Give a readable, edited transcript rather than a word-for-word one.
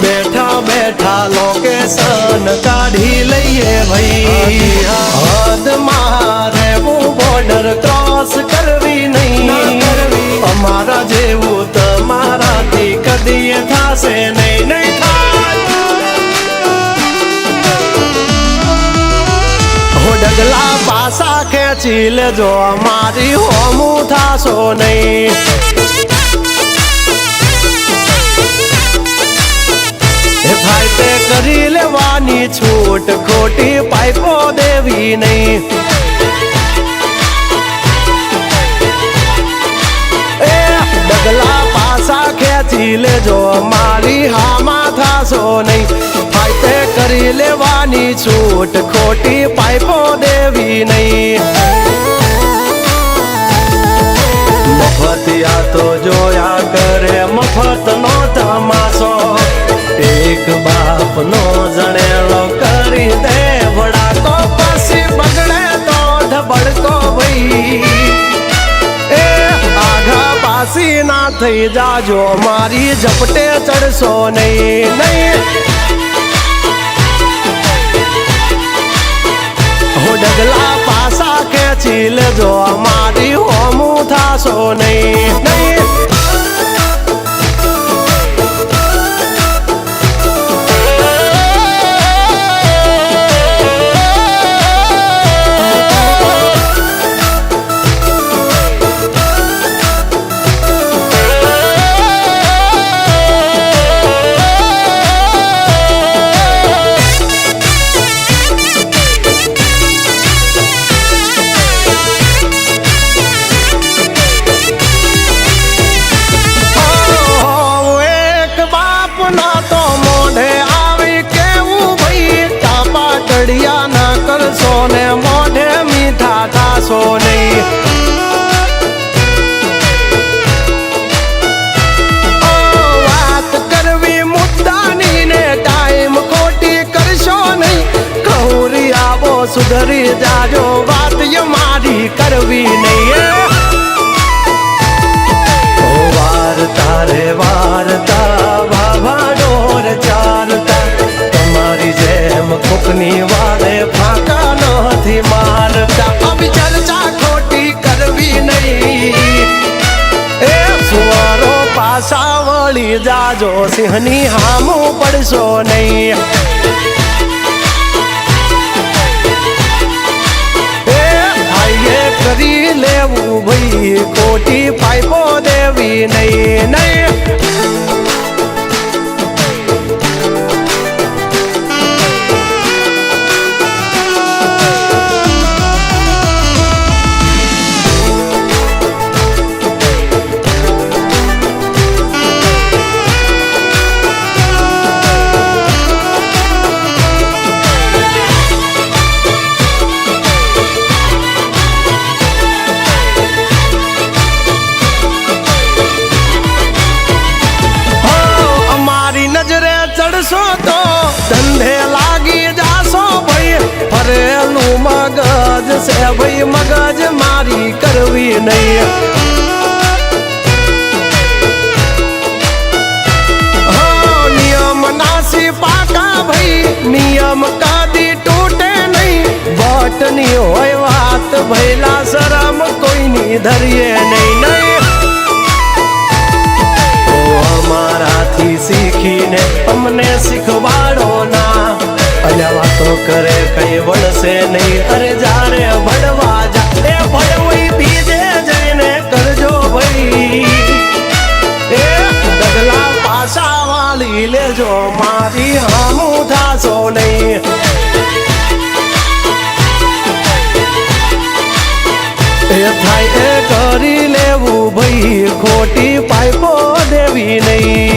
બેઠા બેઠા લોકેશન કાઢી લઈએ ભાઈ હદમાં રહેવું બોર્ડર ક્રોસ કરવી નહીં અમારા જેવું તમારાથી કદી થશે નહીં નહીં થાય હો ડગલા પાસા ખેંચી લેજો અમારી હોમું થાશો નહીં થાય તે કરી લેવાની છૂટ ખોટી પાઇપો દેવી નહીં એ ડગલા પાસા ખેંચી લેજો મારી હામાં થાશો નહીં થાય તે કરી લેવાની છૂટ ખોટી પાઇપો દેવી નહીં મફતિયા તો જોયા કરે મફત નો તમાશો એક બાપ નો જણેલો કરી દે ભડાકો પછી બગડે તો ઢબડકો ભાઈ એ આઘા પાસી ના થઈ જાજો મારી ઝપટે ચડશો નહીં નહીં હો ડગલા પાસા ખેંચી લેજો મારી હોમું થાશો નહીં નહીં ના કરશો ને મોઢે મીઠા થાશો નહીં વાત કરવી મુદ્દાની ને ટાઈમ ખોટી કરશો નહીં કહુરી આવો સુધરી જાજો વાત મારી કરવી નહીં વારતા રે વારતા વાવા ડોર ચારતા તમારી જેમ કોકની વાળે ફાંકા નથી મારતા અભી ચર્ચા ખોટી કરવી નહીં એ સુવારો પાછા વળી જાજો સિંહની હામું પડશો નહીં એ આઈએ કરી લેવું ભાઈ ખોટી પાઇપો દેવી નહીં નહીં ચડશો તો ધંધે લાગી જાશો ભાઈ ફરેલું મગજ છે ભાઈ મગજ મારી કરવી નહીં નિયમ નાસી પાકા ભાઈ નિયમ કદી તૂટે નહીં બટની હોય વાત ભૈલા શરમ કોઈની ધરીએ નહીં નહીં અમારાથી શીખીને અમને શીખવાડો ના અલ્યા વાતો કરે કઈ વળશે નહીં અરે જારે ભણવા જા એ ભણવી બીજે જઈને કરજો ભાઈ એ ડગલા પાછા વાળી લેજો મારી હામું થાશો નહીં એ થાય એ કરી લેવું ભાઈ ખોટી પાઇપો દેવી નહીં